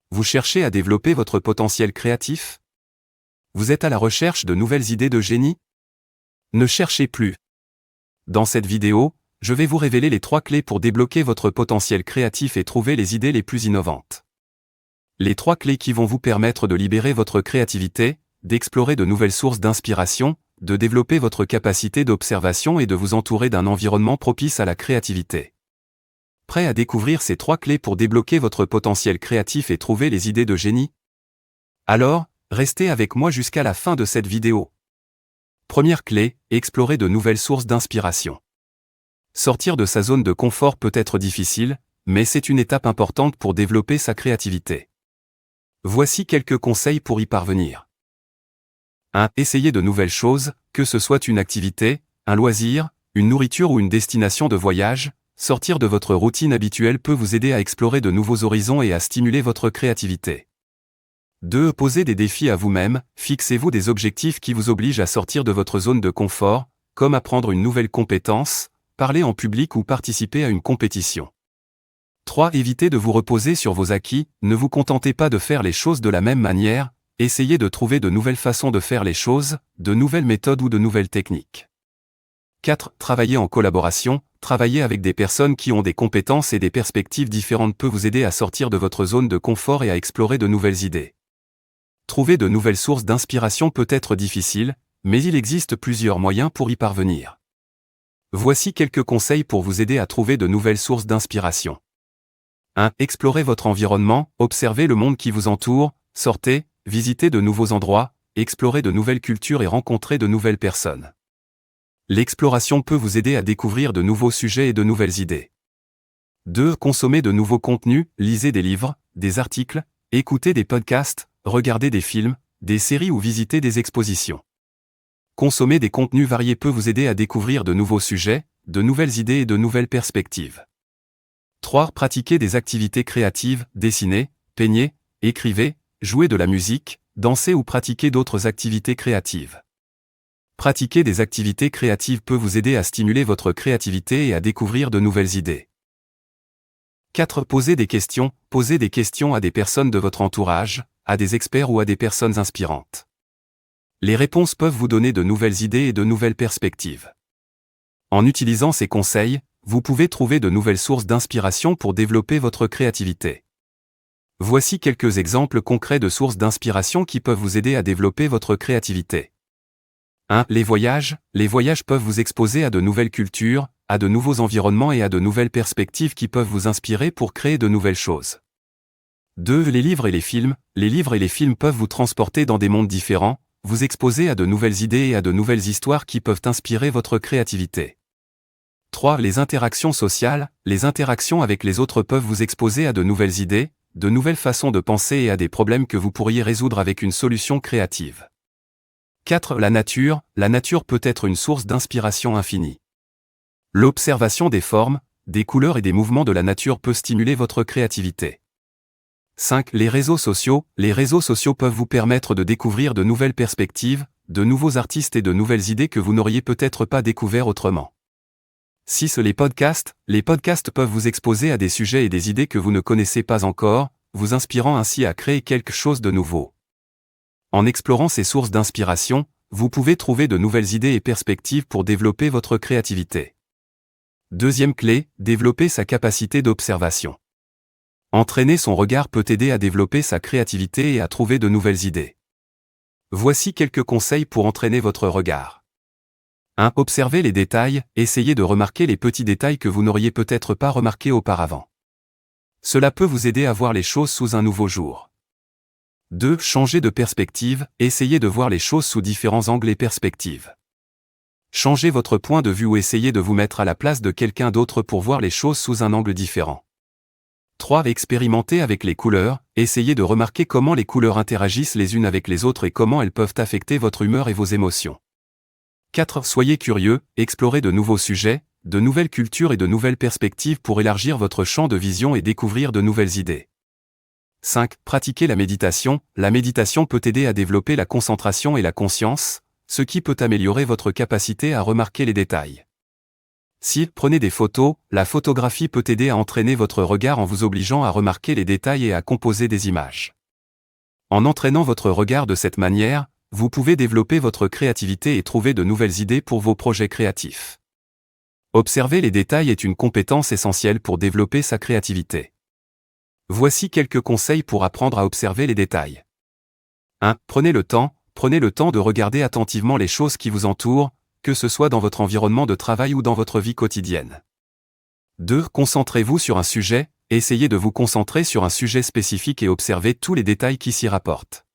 Vous cherchez à développer votre potentiel créatif? Vous êtes à la recherche de nouvelles idées de génie? Ne cherchez plus. Dans cette vidéo, je vais vous révéler les 3 clés pour débloquer votre potentiel créatif et trouver les idées les plus innovantes. Les 3 clés qui vont vous permettre de libérer votre créativité, d'explorer de nouvelles sources d'inspiration, de développer votre capacité d'observation et de vous entourer d'un environnement propice à la créativité. Prêt à découvrir ces 3 clés pour débloquer votre potentiel créatif et trouver les idées de génie? Alors, restez avec moi jusqu'à la fin de cette vidéo. Première clé, explorer de nouvelles sources d'inspiration. Sortir de sa zone de confort peut être difficile, mais c'est une étape importante pour développer sa créativité. Voici quelques conseils pour y parvenir. 1. Essayez de nouvelles choses, que ce soit une activité, un loisir, une nourriture ou une destination de voyage. Sortir de votre routine habituelle peut vous aider à explorer de nouveaux horizons et à stimuler votre créativité. 2. Posez des défis à vous-même, fixez-vous des objectifs qui vous obligent à sortir de votre zone de confort, comme apprendre une nouvelle compétence, parler en public ou participer à une compétition. 3. Évitez de vous reposer sur vos acquis, ne vous contentez pas de faire les choses de la même manière, essayez de trouver de nouvelles façons de faire les choses, de nouvelles méthodes ou de nouvelles techniques. 4. Travailler en collaboration. Travailler avec des personnes qui ont des compétences et des perspectives différentes peut vous aider à sortir de votre zone de confort et à explorer de nouvelles idées. Trouver de nouvelles sources d'inspiration peut être difficile, mais il existe plusieurs moyens pour y parvenir. Voici quelques conseils pour vous aider à trouver de nouvelles sources d'inspiration. 1. Explorez votre environnement, observez le monde qui vous entoure, sortez, visitez de nouveaux endroits, explorez de nouvelles cultures et rencontrez de nouvelles personnes. L'exploration peut vous aider à découvrir de nouveaux sujets et de nouvelles idées. 2. Consommez de nouveaux contenus, lisez des livres, des articles, écoutez des podcasts, regardez des films, des séries ou visitez des expositions. Consommer des contenus variés peut vous aider à découvrir de nouveaux sujets, de nouvelles idées et de nouvelles perspectives. 3. Pratiquez des activités créatives, dessinez, peignez, écrivez, jouez de la musique, dansez ou pratiquez d'autres activités créatives. Pratiquer des activités créatives peut vous aider à stimuler votre créativité et à découvrir de nouvelles idées. 4. Posez des questions à des personnes de votre entourage, à des experts ou à des personnes inspirantes. Les réponses peuvent vous donner de nouvelles idées et de nouvelles perspectives. En utilisant ces conseils, vous pouvez trouver de nouvelles sources d'inspiration pour développer votre créativité. Voici quelques exemples concrets de sources d'inspiration qui peuvent vous aider à développer votre créativité. 1. Les voyages peuvent vous exposer à de nouvelles cultures, à de nouveaux environnements et à de nouvelles perspectives qui peuvent vous inspirer pour créer de nouvelles choses. 2. Les livres et les films peuvent vous transporter dans des mondes différents, vous exposer à de nouvelles idées et à de nouvelles histoires qui peuvent inspirer votre créativité. 3. Les interactions sociales avec les autres peuvent vous exposer à de nouvelles idées, de nouvelles façons de penser et à des problèmes que vous pourriez résoudre avec une solution créative. 4. La nature peut être une source d'inspiration infinie. L'observation des formes, des couleurs et des mouvements de la nature peut stimuler votre créativité. 5. Les réseaux sociaux peuvent vous permettre de découvrir de nouvelles perspectives, de nouveaux artistes et de nouvelles idées que vous n'auriez peut-être pas découvert autrement. 6. Les podcasts peuvent vous exposer à des sujets et des idées que vous ne connaissez pas encore, vous inspirant ainsi à créer quelque chose de nouveau. En explorant ces sources d'inspiration, vous pouvez trouver de nouvelles idées et perspectives pour développer votre créativité. Deuxième clé, développer sa capacité d'observation. Entraîner son regard peut aider à développer sa créativité et à trouver de nouvelles idées. Voici quelques conseils pour entraîner votre regard. 1. Observez les détails, essayez de remarquer les petits détails que vous n'auriez peut-être pas remarqués auparavant. Cela peut vous aider à voir les choses sous un nouveau jour. 2. Changez de perspective, essayez de voir les choses sous différents angles et perspectives. Changez votre point de vue ou essayez de vous mettre à la place de quelqu'un d'autre pour voir les choses sous un angle différent. 3. Expérimentez avec les couleurs, essayez de remarquer comment les couleurs interagissent les unes avec les autres et comment elles peuvent affecter votre humeur et vos émotions. 4. Soyez curieux, explorez de nouveaux sujets, de nouvelles cultures et de nouvelles perspectives pour élargir votre champ de vision et découvrir de nouvelles idées. 5. Pratiquez la méditation. La méditation peut aider à développer la concentration et la conscience, ce qui peut améliorer votre capacité à remarquer les détails. Si, prenez des photos, la photographie peut aider à entraîner votre regard en vous obligeant à remarquer les détails et à composer des images. En entraînant votre regard de cette manière, vous pouvez développer votre créativité et trouver de nouvelles idées pour vos projets créatifs. Observer les détails est une compétence essentielle pour développer sa créativité. Voici quelques conseils pour apprendre à observer les détails. 1. Prenez le temps de regarder attentivement les choses qui vous entourent, que ce soit dans votre environnement de travail ou dans votre vie quotidienne. 2. Concentrez-vous sur un sujet, essayez de vous concentrer sur un sujet spécifique et observez tous les détails qui s'y rapportent.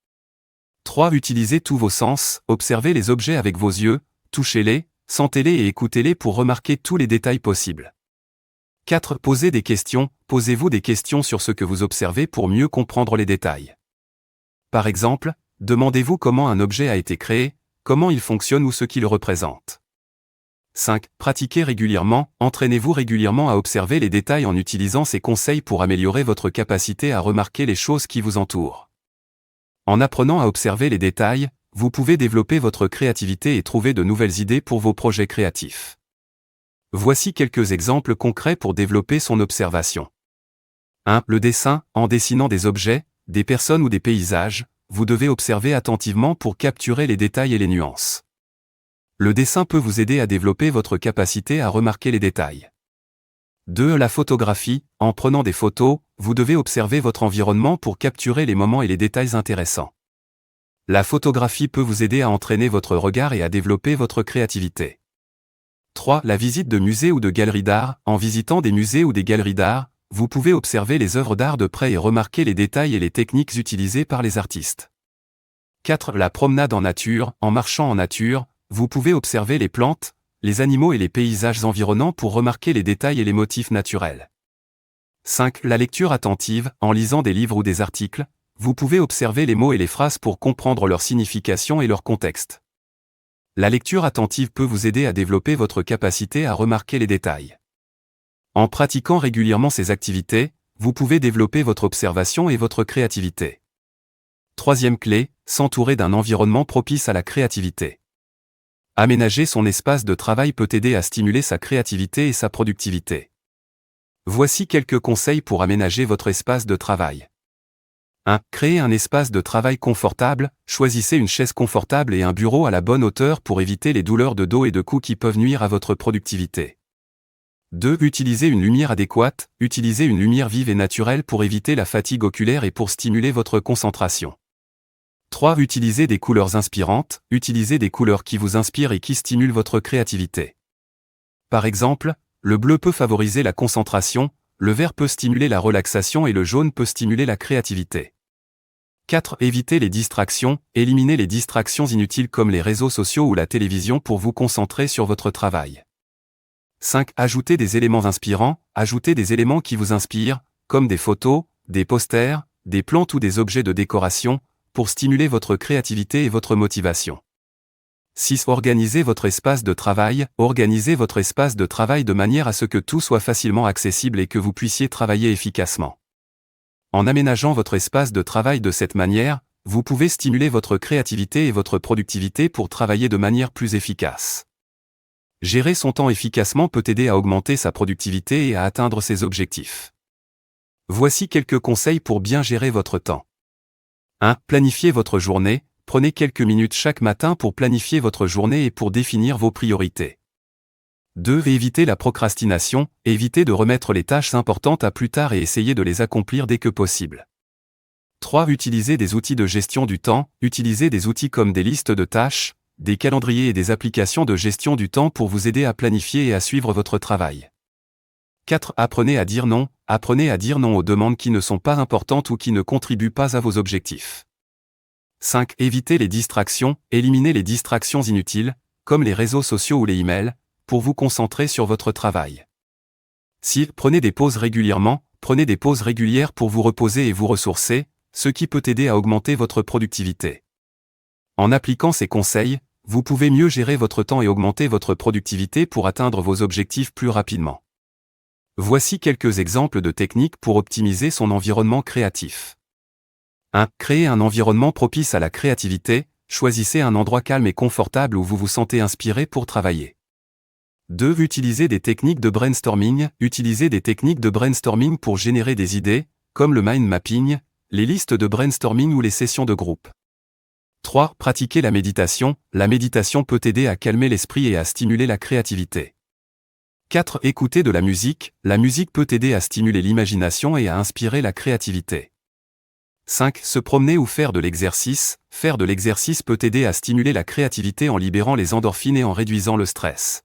3. Utilisez tous vos sens, observez les objets avec vos yeux, touchez-les, sentez-les et écoutez-les pour remarquer tous les détails possibles. 4. Posez des questions, posez-vous des questions sur ce que vous observez pour mieux comprendre les détails. Par exemple, demandez-vous comment un objet a été créé, comment il fonctionne ou ce qu'il représente. 5. Pratiquez régulièrement, entraînez-vous régulièrement à observer les détails en utilisant ces conseils pour améliorer votre capacité à remarquer les choses qui vous entourent. En apprenant à observer les détails, vous pouvez développer votre créativité et trouver de nouvelles idées pour vos projets créatifs. Voici quelques exemples concrets pour développer son observation. 1. Le dessin, en dessinant des objets, des personnes ou des paysages, vous devez observer attentivement pour capturer les détails et les nuances. Le dessin peut vous aider à développer votre capacité à remarquer les détails. 2. La photographie, en prenant des photos, vous devez observer votre environnement pour capturer les moments et les détails intéressants. La photographie peut vous aider à entraîner votre regard et à développer votre créativité. 3. La visite de musées ou de galeries d'art, en visitant des musées ou des galeries d'art, vous pouvez observer les œuvres d'art de près et remarquer les détails et les techniques utilisées par les artistes. 4. La promenade en nature, en marchant en nature, vous pouvez observer les plantes, les animaux et les paysages environnants pour remarquer les détails et les motifs naturels. 5. La lecture attentive, en lisant des livres ou des articles, vous pouvez observer les mots et les phrases pour comprendre leur signification et leur contexte. La lecture attentive peut vous aider à développer votre capacité à remarquer les détails. En pratiquant régulièrement ces activités, vous pouvez développer votre observation et votre créativité. Troisième clé, s'entourer d'un environnement propice à la créativité. Aménager son espace de travail peut aider à stimuler sa créativité et sa productivité. Voici quelques conseils pour aménager votre espace de travail. 1. Créez un espace de travail confortable, choisissez une chaise confortable et un bureau à la bonne hauteur pour éviter les douleurs de dos et de cou qui peuvent nuire à votre productivité. 2. Utilisez une lumière adéquate, utilisez une lumière vive et naturelle pour éviter la fatigue oculaire et pour stimuler votre concentration. 3. Utilisez des couleurs inspirantes, utilisez des couleurs qui vous inspirent et qui stimulent votre créativité. Par exemple, le bleu peut favoriser la concentration, le vert peut stimuler la relaxation et le jaune peut stimuler la créativité. 4. Évitez les distractions, éliminez les distractions inutiles comme les réseaux sociaux ou la télévision pour vous concentrer sur votre travail. 5. Ajoutez des éléments inspirants, ajoutez des éléments qui vous inspirent, comme des photos, des posters, des plantes ou des objets de décoration, pour stimuler votre créativité et votre motivation. 6. Organisez votre espace de travail de manière à ce que tout soit facilement accessible et que vous puissiez travailler efficacement. En aménageant votre espace de travail de cette manière, vous pouvez stimuler votre créativité et votre productivité pour travailler de manière plus efficace. Gérer son temps efficacement peut aider à augmenter sa productivité et à atteindre ses objectifs. Voici quelques conseils pour bien gérer votre temps. 1. Planifiez votre journée, prenez quelques minutes chaque matin pour planifier votre journée et pour définir vos priorités. 2. Évitez la procrastination, évitez de remettre les tâches importantes à plus tard et essayez de les accomplir dès que possible. 3. Utilisez des outils de gestion du temps, utilisez des outils comme des listes de tâches, des calendriers et des applications de gestion du temps pour vous aider à planifier et à suivre votre travail. 4. Apprenez à dire non aux demandes qui ne sont pas importantes ou qui ne contribuent pas à vos objectifs. 5. Évitez les distractions, éliminez les distractions inutiles, comme les réseaux sociaux ou les emails, pour vous concentrer sur votre travail. 6. Prenez des pauses régulièrement, prenez des pauses régulières pour vous reposer et vous ressourcer, ce qui peut aider à augmenter votre productivité. En appliquant ces conseils, vous pouvez mieux gérer votre temps et augmenter votre productivité pour atteindre vos objectifs plus rapidement. Voici quelques exemples de techniques pour optimiser son environnement créatif. 1. Créez un environnement propice à la créativité, choisissez un endroit calme et confortable où vous vous sentez inspiré pour travailler. 2. Utiliser des techniques de brainstorming. Utilisez des techniques de brainstorming pour générer des idées, comme le mind mapping, les listes de brainstorming ou les sessions de groupe. 3. Pratiquer la méditation. La méditation peut aider à calmer l'esprit et à stimuler la créativité. 4. Écouter de la musique. La musique peut aider à stimuler l'imagination et à inspirer la créativité. 5. Se promener ou faire de l'exercice. Faire de l'exercice peut aider à stimuler la créativité en libérant les endorphines et en réduisant le stress.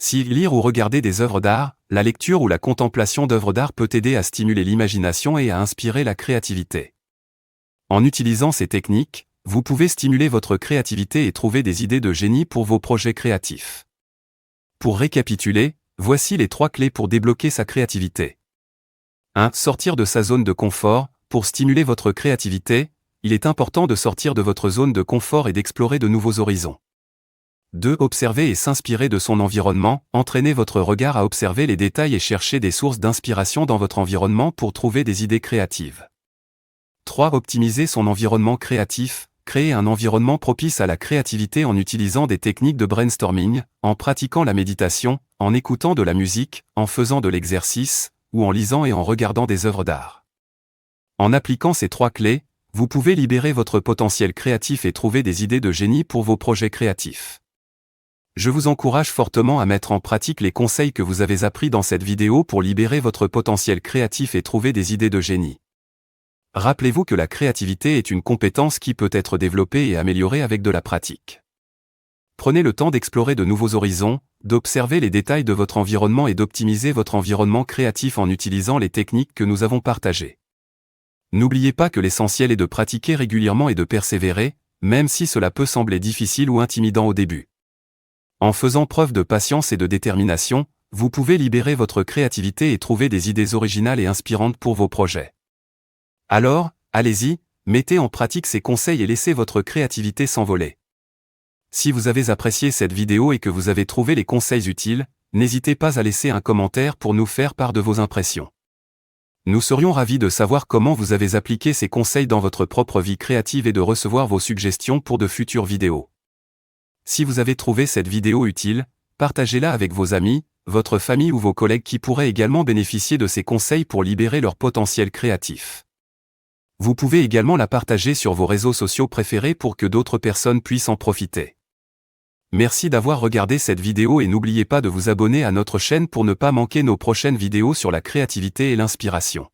6. Lire ou regarder des œuvres d'art. La lecture ou la contemplation d'œuvres d'art peut aider à stimuler l'imagination et à inspirer la créativité. En utilisant ces techniques, vous pouvez stimuler votre créativité et trouver des idées de génie pour vos projets créatifs. Pour récapituler, voici les 3 clés pour débloquer sa créativité. 1. Sortir de sa zone de confort. Pour stimuler votre créativité, il est important de sortir de votre zone de confort et d'explorer de nouveaux horizons. 2. Observer et s'inspirer de son environnement. Entraînez votre regard à observer les détails et chercher des sources d'inspiration dans votre environnement pour trouver des idées créatives. 3. Optimiser son environnement créatif. Créez un environnement propice à la créativité en utilisant des techniques de brainstorming, en pratiquant la méditation, en écoutant de la musique, en faisant de l'exercice, ou en lisant et en regardant des œuvres d'art. En appliquant ces 3 clés, vous pouvez libérer votre potentiel créatif et trouver des idées de génie pour vos projets créatifs. Je vous encourage fortement à mettre en pratique les conseils que vous avez appris dans cette vidéo pour libérer votre potentiel créatif et trouver des idées de génie. Rappelez-vous que la créativité est une compétence qui peut être développée et améliorée avec de la pratique. Prenez le temps d'explorer de nouveaux horizons, d'observer les détails de votre environnement et d'optimiser votre environnement créatif en utilisant les techniques que nous avons partagées. N'oubliez pas que l'essentiel est de pratiquer régulièrement et de persévérer, même si cela peut sembler difficile ou intimidant au début. En faisant preuve de patience et de détermination, vous pouvez libérer votre créativité et trouver des idées originales et inspirantes pour vos projets. Alors, allez-y, mettez en pratique ces conseils et laissez votre créativité s'envoler. Si vous avez apprécié cette vidéo et que vous avez trouvé les conseils utiles, n'hésitez pas à laisser un commentaire pour nous faire part de vos impressions. Nous serions ravis de savoir comment vous avez appliqué ces conseils dans votre propre vie créative et de recevoir vos suggestions pour de futures vidéos. Si vous avez trouvé cette vidéo utile, partagez-la avec vos amis, votre famille ou vos collègues qui pourraient également bénéficier de ces conseils pour libérer leur potentiel créatif. Vous pouvez également la partager sur vos réseaux sociaux préférés pour que d'autres personnes puissent en profiter. Merci d'avoir regardé cette vidéo et n'oubliez pas de vous abonner à notre chaîne pour ne pas manquer nos prochaines vidéos sur la créativité et l'inspiration.